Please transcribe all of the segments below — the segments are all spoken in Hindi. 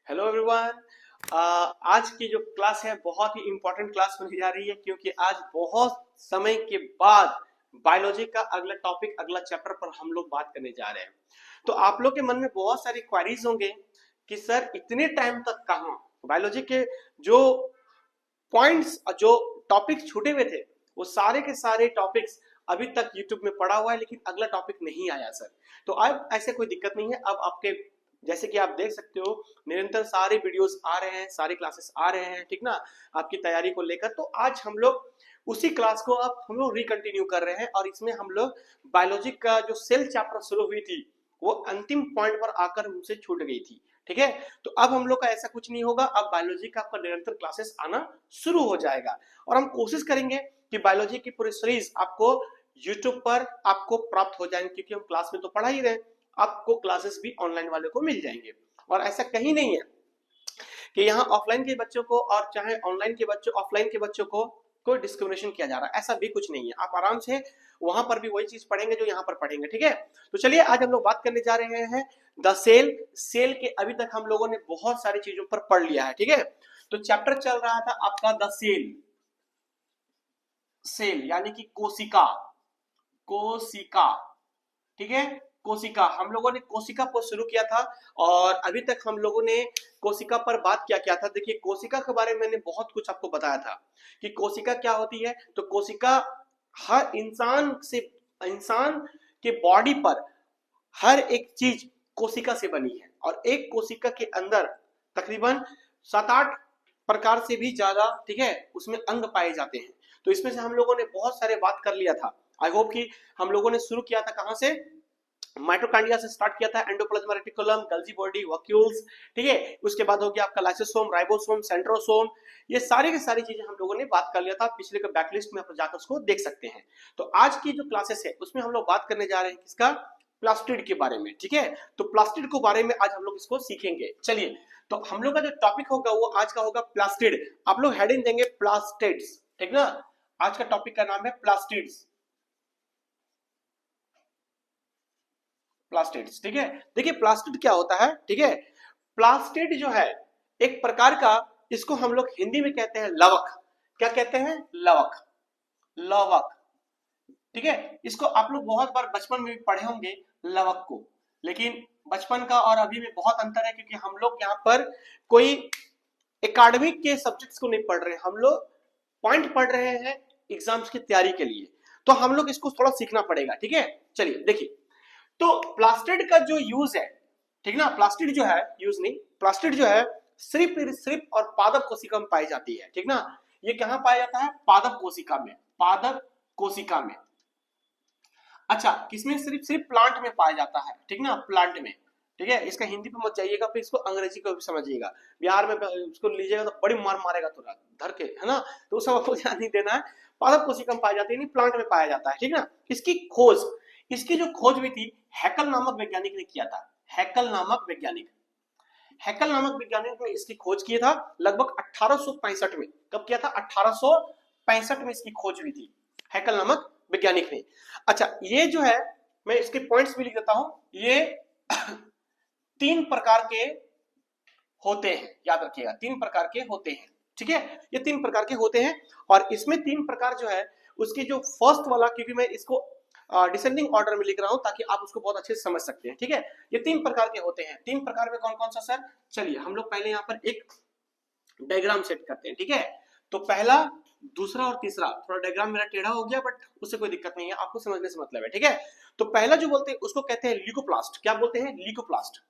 Hello everyone. आज की जो क्लास है बहुत ही इंपॉर्टेंट क्लास होने जा रही है, क्योंकि आज बहुत समय के बाद बायोलॉजी का अगला टॉपिक, अगला चैप्टर पर हम लोग बात करने जा रहे हैं। तो आप लोग के मन में बहुत सारी क्वेरीज होंगे कि सर इतने टाइम तक कहाँ बायोलॉजी के जो पॉइंट्स, जो टॉपिक छूटे हुए थे, वो सारे के सारे टॉपिक्स अभी तक यूट्यूब में पड़ा हुआ है, लेकिन अगला टॉपिक नहीं आया सर। तो अब ऐसे कोई दिक्कत नहीं है। अब आपके जैसे कि आप देख सकते हो, निरंतर सारे वीडियोस आ रहे हैं, सारे क्लासेस आ रहे हैं, ठीक ना, आपकी तैयारी को लेकर। तो आज हम लोग उसी क्लास को अब हम लोग रिकंटिन्यू कर रहे हैं, और इसमें हम लोग बायोलॉजी का जो सेल चैप्टर शुरू हुई थी वो अंतिम पॉइंट पर आकर हमसे छूट गई थी। ठीक है, तो अब हम लोग का ऐसा कुछ नहीं होगा। अब बायोलॉजी का आपका निरंतर क्लासेस आना शुरू हो जाएगा, और हम कोशिश करेंगे कि बायोलॉजी की पूरी सीरीज आपको यूट्यूब पर आपको प्राप्त हो जाएंगे, क्योंकि हम क्लास में तो पढ़ा ही रहे, आपको क्लासेस भी ऑनलाइन वाले को मिल जाएंगे। और ऐसा कहीं नहीं है कि यहाँ ऑफलाइन के बच्चों को और चाहे ऑनलाइन के बच्चों ऑफलाइन के बच्चों को कोई डिस्क्रिमिनेशन किया जा रहा है, ऐसा भी कुछ नहीं है। आप आराम से वहां पर भी वही चीज पढ़ेंगे जो यहाँ पर पढ़ेंगे। ठीक है, तो चलिए आज हम लोग बात करने जा रहे हैं द सेल। सेल के अभी तक हम लोगों ने बहुत सारी चीजों पर पढ़ लिया है। ठीक है, तो चैप्टर चल रहा था आपका द सेल। सेल यानी कि कोशिका, कोशिका। ठीक है, कोशिका, हम लोगों ने कोशिका पर शुरू किया था, और अभी तक हम लोगों ने कोशिका पर बात क्या किया था। देखिए, कोशिका के बारे में मैंने बहुत कुछ आपको बताया था कि कोशिका क्या होती है। तो कोशिका हर इंसान के बॉडी पर हर एक चीज कोशिका से बनी है, और एक कोशिका के अंदर तकरीबन 7-8 प्रकार से भी ज्यादा, ठीक है, उसमें अंग पाए जाते हैं। तो इसमें से हम लोगों ने बहुत सारे बात कर लिया था। आई होप कि हम लोगों ने शुरू किया था कहां से, माइटोकॉन्ड्रिया से स्टार्ट किया था, एंडोप्लाज्मा रेटिकुलम, गल्जी बॉडी, वैक्यूल्स। ठीक है, उसके बाद हो गया आपका लाइसोसोम, राइबोसोम, सेंट्रोसोम। ये सारी की सारी चीजें हम लोगों ने बात कर लिया था। पिछले का बैकलिस्ट में आप जाकर उसको देख सकते हैं। तो आज की जो क्लासेस है उसमें हम लोग बात करने जा रहे हैं किसका, प्लास्टिड के बारे में। ठीक है, तो प्लास्टिड के बारे में आज हम लोग इसको सीखेंगे। चलिए, तो हम लोग का जो टॉपिक होगा वो आज का होगा प्लास्टिड। आप लोग हेडिंग देंगे प्लास्टिड्स, ठीक ना। आज का टॉपिक का नाम है प्लास्टिड्स, प्लास्टिड्स। ठीक है, देखिए प्लास्टिड क्या होता है। ठीक है, प्लास्टिड जो है एक प्रकार का, इसको हम लोग हिंदी में कहते हैं लवक। क्या कहते हैं, लवक, लवक। ठीक है, इसको आप लोग बहुत बार बचपन में भी पढ़े होंगे लवक को, लेकिन बचपन का और अभी में बहुत अंतर है, क्योंकि हम लोग यहाँ पर कोई एकेडमिक के सब्जेक्ट्स को नहीं पढ़ रहे हैं, हम लोग पॉइंट पढ़ रहे हैं एग्जाम्स की तैयारी के लिए। तो हम लोग इसको थोड़ा सीखना पड़ेगा। ठीक है, चलिए देखिए, तो प्लास्टिड का जो यूज है, ठीक ना, प्लास्टिड जो है, यूज नहीं, प्लास्टिड जो है सिर्फ और पादप कोशिका में पाई जाती है। ठीक ना, ये कहां पाया जाता है, पादप कोशिका में, पादप कोशिका में। अच्छा, किसमें, सिर्फ प्लांट में पाया जाता है। ठीक ना, प्लांट में। ठीक है, इसका हिंदी पे मत जाइएगा, फिर इसको अंग्रेजी को भी समझिएगा। बिहार में इसको लीजिएगा तो बड़ी मार मारेगा तुरा धर के, है ना। तो उस सबको ध्यान नहीं देना है। पादप कोशिका में पाया जाती है, प्लांट में पाया जाता है। ठीक ना, इसकी जो खोज हुई थी, हैकल नामक वैज्ञानिक ने किया था। हैकल नामक वैज्ञानिक, हैकल नामक वैज्ञानिक ने इसकी खोज किया था लगभग 1865 में। कब किया था, 1865 में इसकी खोज हुई थी, हैकल नामक वैज्ञानिक ने। अच्छा, ये जो है, मैं इसके पॉइंट्स भी लिख देता हूं। ये 3 प्रकार के होते हैं, याद रखिएगा, 3 प्रकार के होते हैं। ठीक है, ये 3 प्रकार के होते हैं, और इसमें 3 प्रकार जो है, उसकी जो फर्स्ट वाला, क्योंकि मैं इसको डिसेंडिंग ऑर्डर में लिख रहा हूं ताकि आप उसको बहुत अच्छे से समझ सकते हैं। ठीक है, ये 3 प्रकार के होते हैं। 3 प्रकार में कौन कौन सा सर, चलिए हम लोग पहले यहाँ पर एक डायग्राम सेट करते हैं। ठीक है, तो पहला, दूसरा और तीसरा, थोड़ा डायग्राम मेरा टेढ़ा हो गया, बट उससे कोई दिक्कत नहीं है, आपको समझने से मतलब है। ठीक है, तो पहला जो बोलते हैं उसको कहते हैं ल्यूकोप्लास्ट। क्या बोलते हैं, ल्यूकोप्लास्ट,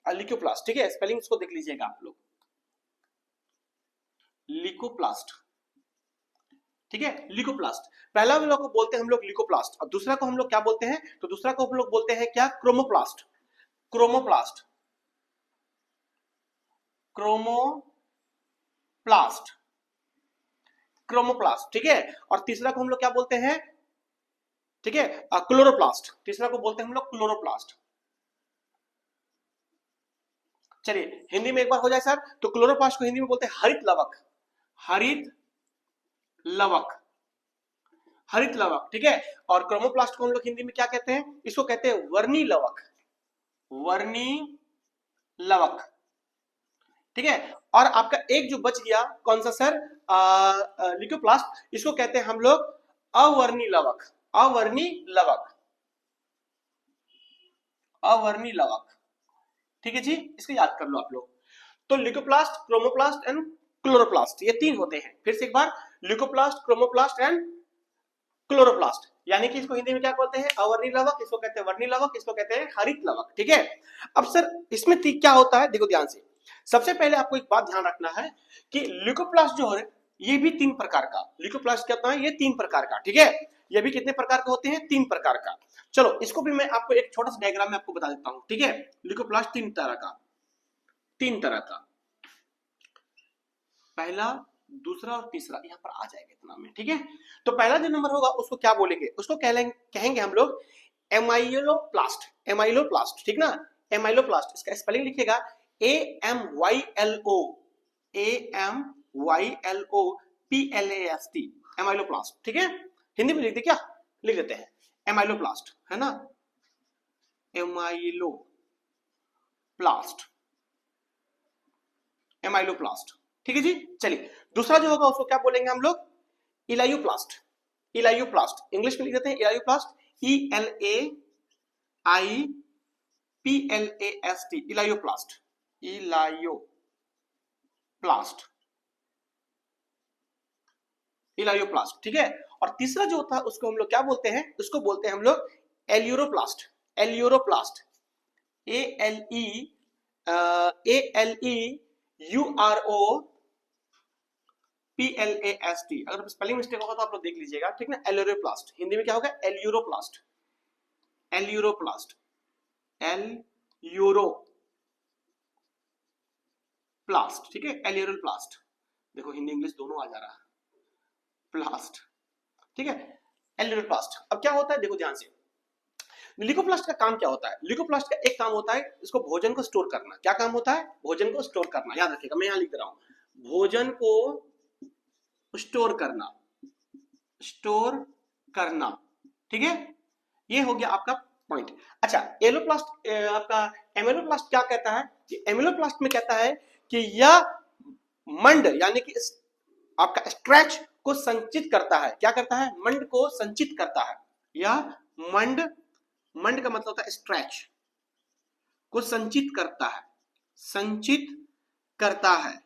ल्यूकोप्लास्ट। ठीक है, स्पेलिंग उसको देख लीजिएगा आप लोग, ल्यूकोप्लास्ट। ठीक है, ल्यूकोप्लास्ट पहला वाला को बोलते हैं हम लोग ल्यूकोप्लास्ट, और दूसरा को हम लोग क्या बोलते हैं, तो दूसरा को हम लोग बोलते हैं क्या, क्रोमोप्लास्ट, क्रोमोप्लास्ट, क्रोमोप्लास्ट, क्रोमोप्लास्ट। ठीक है, और तीसरा को हम लोग क्या बोलते हैं, ठीक है, क्लोरोप्लास्ट। तीसरा को बोलते हैं हम लोग क्लोरोप्लास्ट। चलिए हिंदी में एक बार हो जाए सर, तो क्लोरोप्लास्ट को हिंदी में बोलते हैं हरित लवक, हरित लवक, हरित लवक। ठीक है, और क्रोमोप्लास्ट को हम लोग हिंदी में क्या कहते हैं, इसको कहते हैं वर्णी लवक, वर्णी लवक। ठीक है। और आपका एक जो बच गया कौन सा सर, लिकोप्लास्ट, इसको कहते हैं हम लोग अवर्णी लवक, अवर्णी लवक, अवर्णी लवक। ठीक है जी, इसको याद कर लो आप लोग। तो लिकोप्लास्ट, क्रोमोप्लास्ट एंड क्लोरोप्लास्ट, ये तीन होते हैं। फिर से एक बार, लिकोप्लास्ट, क्रोमोप्लास्ट एंड क्लोरोप्लास्ट, यानी कि इसको हिंदी में क्या बोलते हैं, अवर्णी लवक, इसको कहते हैं वर्णी लवक, इसको कहते हैं हरित लवक। ठीक है। अब सर इसमें क्या होता है, देखो ध्यान से। सबसे पहले आपको एक बात ध्यान रखना है कि लिकोप्लास्ट जो है ये भी तीन प्रकार का, लिकोप्लास्ट क्या होता है, ये तीन प्रकार का। ठीक है, ये भी कितने प्रकार के होते हैं, तीन प्रकार का। चलो इसको भी मैं आपको एक छोटा सा डायग्राम में आपको बता देता हूं। ठीक है, लिकोप्लास्ट तीन तरह का, तीन तरह का, पहला, दूसरा और तीसरा यहाँ पर आ जाएगा इतना में। ठीक है, तो पहला जो नंबर होगा उसको क्या बोलेंगे, उसको कहेंगे हम लोग एमाइलोप्लास्ट, एमाइलोप्लास्ट, ठीक ना, एमाइलोप्लास्ट। इसका स्पेलिंग लिखिएगा AMYLO, AMYLOPLAST, एमाइलोप्लास्ट। ठीक है, हिंदी में लिख दे क्या, लिख देते हैं एमाइलोप्लास्ट, है ना, एमाइलोप्लास्ट, एमाइलोप्लास्ट। ठीक है जी। चलिए दूसरा जो होगा उसको क्या बोलेंगे हम लोग, इलायोप्लास्ट, इलायोप्लास्ट, इंग्लिश में लिख देते हैं elaioplast, ELAIPLAST, elaioplast, elaioplast, elaioplast. ठीक है, और तीसरा जो होता है उसको हम लोग क्या बोलते हैं, उसको बोलते हैं हम लोग एल्यूरोप्लास्ट, एल्यूरोप्लास्ट, ALEUROPLAST। अगर स्पेलिंग मिस्टेक होगा तो आप लोग देख लीजिएगा, ठीक ना। एल्यूरोप्लास्ट, हिंदी में क्या होगा, एल्यूरोप्लास्ट, एल्यूरोप्लास्ट, एल्यूरोप्लास्ट। ठीक है, एल्यूरोप्लास्ट, देखो हिंदी इंग्लिश दोनों आ जा रहा है, प्लास्ट। ठीक है, एल्यूरोप्लास्ट। अब क्या होता है, देखो ध्यान से, लिकोप्लास्ट का काम क्या होता है, लिकोप्लास्ट का एक काम होता है इसको भोजन को स्टोर करना। क्या काम होता है, भोजन को स्टोर करना, याद रखिएगा, मैं यहां लिख रहा हूं, भोजन को स्टोर करना, स्टोर करना। ठीक है, ये हो गया आपका पॉइंट। अच्छा, एलोप्लास्ट, आपका एमेलोप्लास्ट क्या कहता है, कि एमेलोप्लास्ट में कहता है कि यह मंड यानी कि आपका स्ट्रेच को संचित करता है। क्या करता है, मंड को संचित करता है। यह मंड, मंड का मतलब होता है स्ट्रेच को संचित करता है, संचित करता है,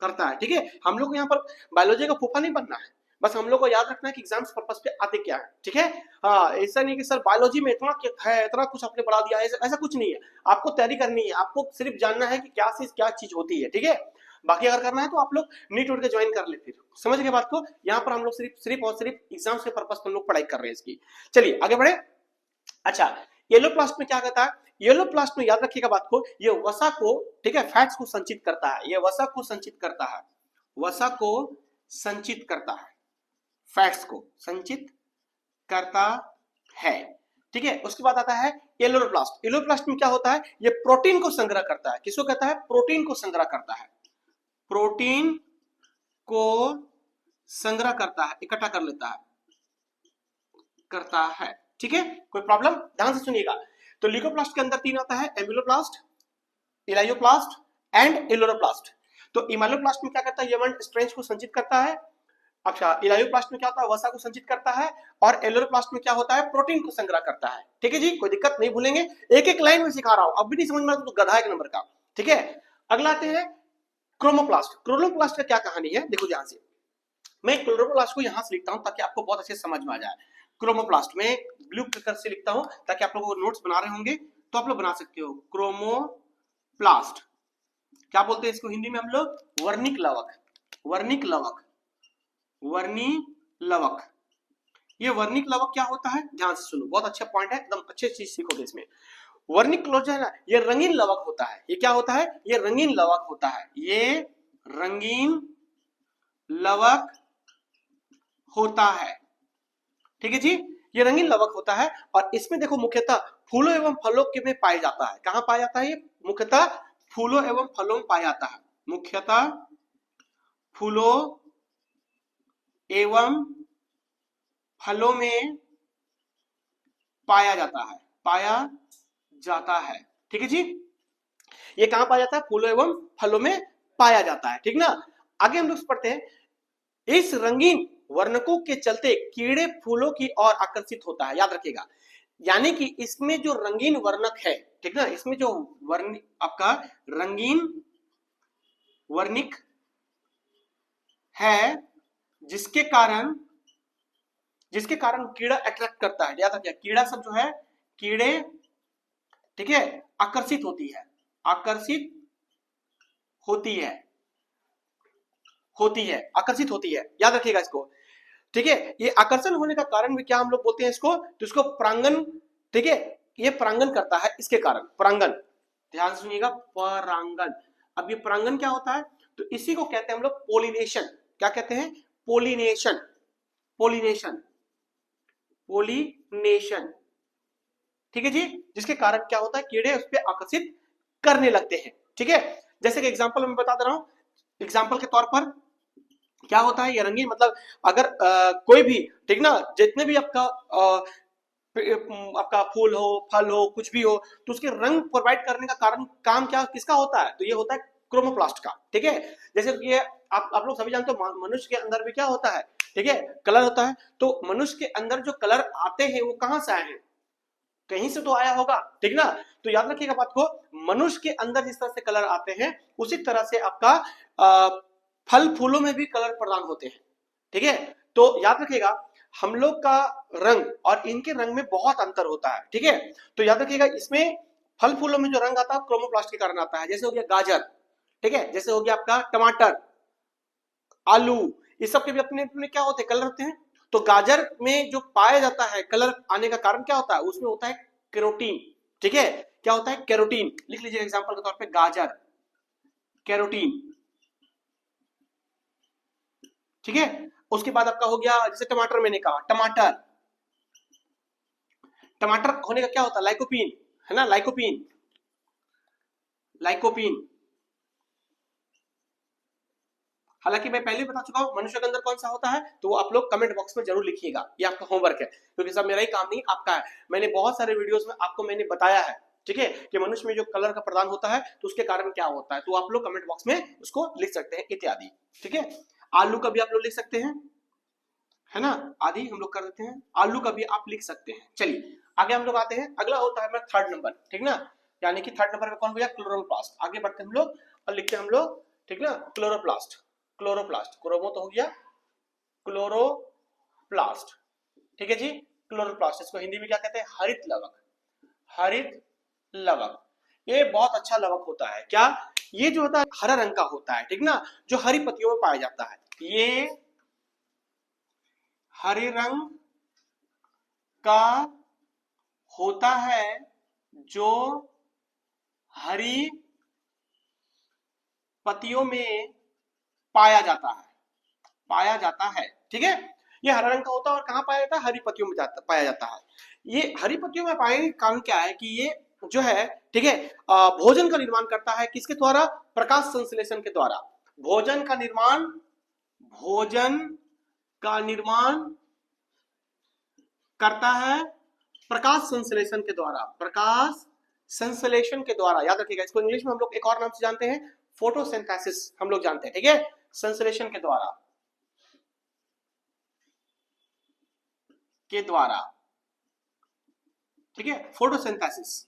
करता है। ठीक है, हम लोग को यहाँ पर बायोलॉजी का फूफा नहीं बनना है, बस हम लोग को याद रखना है कि एग्जाम्स पर्पस पे आते क्या है। ठीक है, हाँ, ऐसा नहीं कि सर बायोलॉजी में इतना है, इतना कुछ आपने पढ़ा दिया है, ऐसा कुछ नहीं है। आपको तैयारी करनी है, आपको सिर्फ जानना है कि क्या चीज होती है। ठीक है, बाकी अगर करना है तो आप लोग नीट उठ के ज्वाइन कर ले, फिर समझ गए बात को। यहाँ पर हम लोग सिर्फ और सिर्फ एग्जाम्स के पर्पस पर हम लोग पढ़ाई कर रहे हैं इसकी। चलिए आगे बढ़े। अच्छा, येलोप्लास्ट में क्या कहता है, येलोप्लास्ट में याद रखिएगा बात को, ये वसा को, ठीक है, फैट्स को संचित करता है, ये वसा को संचित करता है, वसा को संचित करता है, फैट्स को संचित करता है। ठीक है, उसके बाद आता है एलोरोप्लास्ट। एलोरोप्लास्ट में क्या होता है, ये प्रोटीन को संग्रह करता है। किसको कहता है, प्रोटीन को संग्रह करता है, प्रोटीन को संग्रह करता है, इकट्ठा कर लेता है, करता है। ठीक है, कोई प्रॉब्लम, ध्यान से सुनिएगा। तो लिकोप्लास्ट के अंदर तीन आता है, एम्बिलोप्लास्ट, इलायोप्लास्ट एंड एलोरोप्लास्ट। तो इमाइलोप्लास्ट में क्या करता है, ये मंड स्ट्रेच को संचित करता है। अच्छा, इलायोप्लास्ट में क्या होता है, वसा को संचित करता है। और एलोरोप्लास्ट में क्या होता है, प्रोटीन को संग्रह करता है। ठीक है जी, कोई दिक्कत नहीं, भूलेंगे, एक एक लाइन में सिखा रहा हूं, अब भी नहीं समझ में आता तो गधा एक नंबर का। ठीक है, अगला आते हैं क्रोमोप्लास्ट। क्रोमोप्लास्ट का क्या कहानी है, देखो ध्यान से, मैं क्लोरोप्लास्ट को यहां से लिखता हूं ताकि आपको बहुत अच्छे समझ में आ जाए। क्रोमोप्लास्ट में ब्लू कलर से लिखता हूं ताकि आप लोगों को नोट्स बना रहे होंगे तो आप लोग बना सकते हो। क्रोमोप्लास्ट, क्या बोलते हैं इसको हिंदी में हम लोग, वर्णिक लवक, वर्णिक लवक, वर्णी लवक। ये वर्णिक लवक क्या होता है, ध्यान से सुनो, बहुत अच्छा पॉइंट है, एकदम अच्छे चीज सीखोगे इसमें। वर्णिक लवक जो है ना, ये रंगीन लवक होता है। ये क्या होता है, ये रंगीन लवक होता है, ये रंगीन लवक होता है। ठीक है जी, ये रंगीन लवक होता है। और इसमें देखो मुख्यतः फूलों एवं फलों के में पाया जाता है। कहां पाया जाता है, ये मुख्यतः फूलों एवं फलों में पाया जाता है, मुख्यतः फूलों एवं फलों में पाया जाता है, पाया जाता है। ठीक है जी, ये कहां पाया जाता है? फूलों एवं फलों में पाया जाता है, ठीक ना। आगे हम लोग पढ़ते हैं, इस रंगीन वर्णकों के चलते कीड़े फूलों की ओर आकर्षित होता है, याद रखिएगा। यानी कि इसमें जो रंगीन वर्णक है, ठीक ना, इसमें जो वर्ण आपका रंगीन वर्णिक है, जिसके कारण कीड़ा अट्रैक्ट करता है, याद रखिए कीड़ा सब जो है, कीड़े, ठीक है, आकर्षित होती है, आकर्षित होती है, याद रखिएगा इसको, ठीक है। ये आकर्षण होने का कारण भी क्या हम लोग बोलते हैं इसको? तो इसको परांगण, ठीक है, ये परांगण करता है, इसके कारण परांगण, ध्यान से सुनिएगा, परांगण। अब ये परांगण क्या होता है? तो इसी को कहते हैं हम लोग पोलिनेशन। क्या कहते हैं? पोलिनेशन, पोलिनेशन, पोलिनेशन, ठीक है जी। जिसके कारण क्या होता है? कीड़े उस पर आकर्षित करने लगते हैं, ठीक है। जैसे कि एग्जांपल मैं बता दे रहा हूं, एग्जांपल के तौर पर क्या होता है, ये रंगीन मतलब अगर कोई भी, ठीक ना, जितने भी आपका फूल हो, फल हो, कुछ भी हो, तो उसके रंग प्रोवाइड करने का कारण काम क्या किसका होता है? तो ये होता है क्रोमोप्लास्ट का, ठीक है। जैसे ये आप लोग सभी जानते हो, मनुष्य के अंदर भी क्या होता है, ठीक है, कलर होता है। तो मनुष्य के अंदर जो कलर आते हैं वो कहां से आए हैं? कहीं से तो आया होगा, ठीक ना। तो याद रखिएगा बात को, मनुष्य के अंदर जिस तरह से कलर आते हैं उसी तरह से आपका फल फूलों में भी कलर प्रदान होते हैं, ठीक है। तो याद रखिएगा, हम लोग का रंग और इनके रंग में बहुत अंतर होता है, ठीक है। तो याद रखिएगा, इसमें फल फूलों में जो रंग आता है क्रोमोप्लास्ट के कारण आता है। जैसे हो गया गाजर, ठीक है, जैसे हो गया आपका टमाटर, आलू, ये सब के भी अपने अपने क्या होते हैं? कलर होते हैं। तो गाजर में जो पाया जाता है कलर आने का कारण क्या होता है? उसमें होता है कैरोटीन, ठीक है। क्या होता है? कैरोटीन। लिख लीजिए एग्जांपल के तौर पे, गाजर, कैरोटीन, ठीक है। उसके बाद आपका हो गया, जैसे टमाटर, मैंने कहा टमाटर, टमाटर होने का क्या होता है? लाइकोपीन, है ना, लाइकोपीन, लाइकोपीन। हालांकि मैं पहले बता चुका हूं मनुष्य के अंदर कौन सा होता है, तो वो आप लोग कमेंट बॉक्स में जरूर लिखिएगा, ये आपका होमवर्क है, क्योंकि सब मेरा ही काम नहीं आपका है। मैंने बहुत सारे वीडियोस में आपको मैंने बताया है, ठीक है, कि मनुष्य में जो कलर का प्रदान होता है तो उसके कारण क्या होता है, तो आप लोग कमेंट बॉक्स में उसको लिख सकते हैं इत्यादि, ठीक है। आलू का भी आप लोग लिख सकते हैं, है ना, आदि हम लोग कर देते हैं, आलू का भी आप लिख सकते हैं। चलिए आगे हम लोग आते हैं, अगला होता है हमारा थर्ड नंबर, ठीक ना, यानी कि थर्ड नंबर में कौन हो गया? क्लोरोप्लास्ट। आगे बढ़ते हैं हम लोग और लिखते हैं हम लोग, ठीक ना, क्लोरोप्लास्ट, क्लोरोप्लास्ट, क्रोमो तो हो गया, क्लोरोप्लास्ट, ठीक है जी। क्लोरोप्लास्ट, इसको हिंदी में क्या कहते हैं? हरित लवक, हरित लवक। ये बहुत अच्छा लवक होता है। क्या? ये जो होता है हरा रंग का होता है, ठीक ना, जो हरी पत्तियों में पाया जाता है। ये हरे रंग का होता है, जो हरी पत्तियों में पाया जाता है, पाया जाता है, ठीक है। ये हरा रंग का होता है और कहां पाया जाता है? हरी पत्तियों में पाया जाता है। ये हरी पत्तियों में पाने का कारण क्या है? कि ये जो है, ठीक है, भोजन का निर्माण करता है, किसके द्वारा? प्रकाश संश्लेषण के द्वारा। भोजन का निर्माण, भोजन का निर्माण करता है प्रकाश संश्लेषण के द्वारा, प्रकाश संश्लेषण के द्वारा, याद रखिएगा इसको इंग्लिश में हम लोग एक और नाम से जानते हैं, फोटोसिंथेसिस हम लोग जानते हैं, ठीक है, संश्लेषण के द्वारा, के द्वारा, ठीक है, फोटोसिंथेसिस,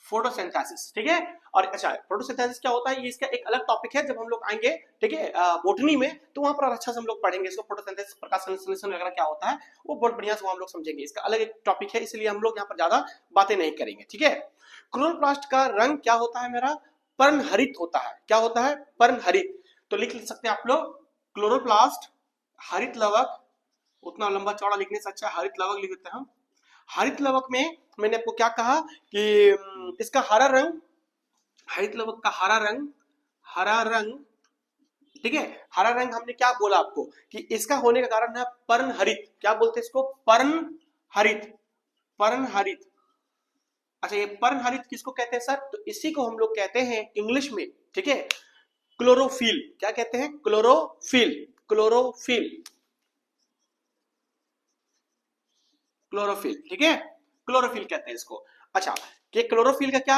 फोटोसिंथेसिस, ठीक है। और अच्छा, फोटोसिंथेसिस क्या होता है, ये इसका एक अलग टॉपिक है, जब हम लोग आएंगे, ठीक है, बोटनी में, तो वहां पर अच्छा से हम लोग पढ़ेंगे इसको, फोटोसिंथेसिस, प्रकाश संश्लेषण वगैरह क्या होता है, वो बहुत बढ़िया से हम लोग समझेंगे, इसका अलग एक टॉपिक है, इसलिए हम लोग यहाँ पर ज्यादा बातें नहीं करेंगे, ठीक है। क्लोरोप्लास्ट का रंग क्या होता है मेरा? पर्णहरित होता है। क्या होता है? पर्णहरित। तो लिख सकते हैं आप लोग, क्लोरोप्लास्ट हरित लवक, उतना लंबा चौड़ा लिखने से अच्छा हरित लवक लिख देते हैं हम। हरित लवक में मैंने आपको क्या कहा कि इसका हरा रंग, हरित लवक का हरा रंग, हरा रंग, ठीक है, हरा रंग हमने क्या बोला आपको कि इसका होने का कारण है पर्णहरित। क्या बोलते हैं इसको? पर्णहरित, पर्णहरित। अच्छा, ये पर्णहरित किसको कहते हैं सर? तो इसी को हम लोग कहते हैं इंग्लिश में, ठीक है, क्लोरोफिल। क्या कहते हैं? क्लोरोफिल, क्लोरोफिल, क्लोरोफिल, ठीक है। क्लोरोफिल कहते हैं इसको। अच्छा, कि क्लोरोफिल का क्या,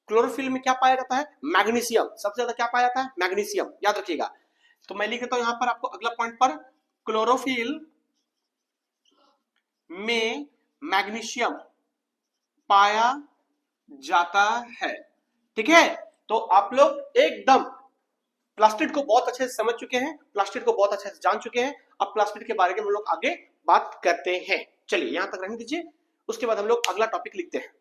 क्लोरोफिल में क्या पाया जाता है, मैग्नीशियम, सबसे ज्यादा क्या पाया जाता है, मैग्नीशियम, याद रखिएगा। तो मैं लिख देता हूं यहां पर आपको अगला पॉइंट पर, क्लोरोफिल में मैग्नीशियम पाया जाता है। ठीक है, तो आप लोग एकदम प्लास्टिड को बहुत अच्छे से समझ चुके हैं, प्लास्टिड को बहुत अच्छे से जान चुके हैं। अब प्लास्टिड के बारे में हम लोग आगे बात करते हैं। चलिए यहां तक रहने दीजिए, उसके बाद हम लोग अगला टॉपिक लिखते हैं।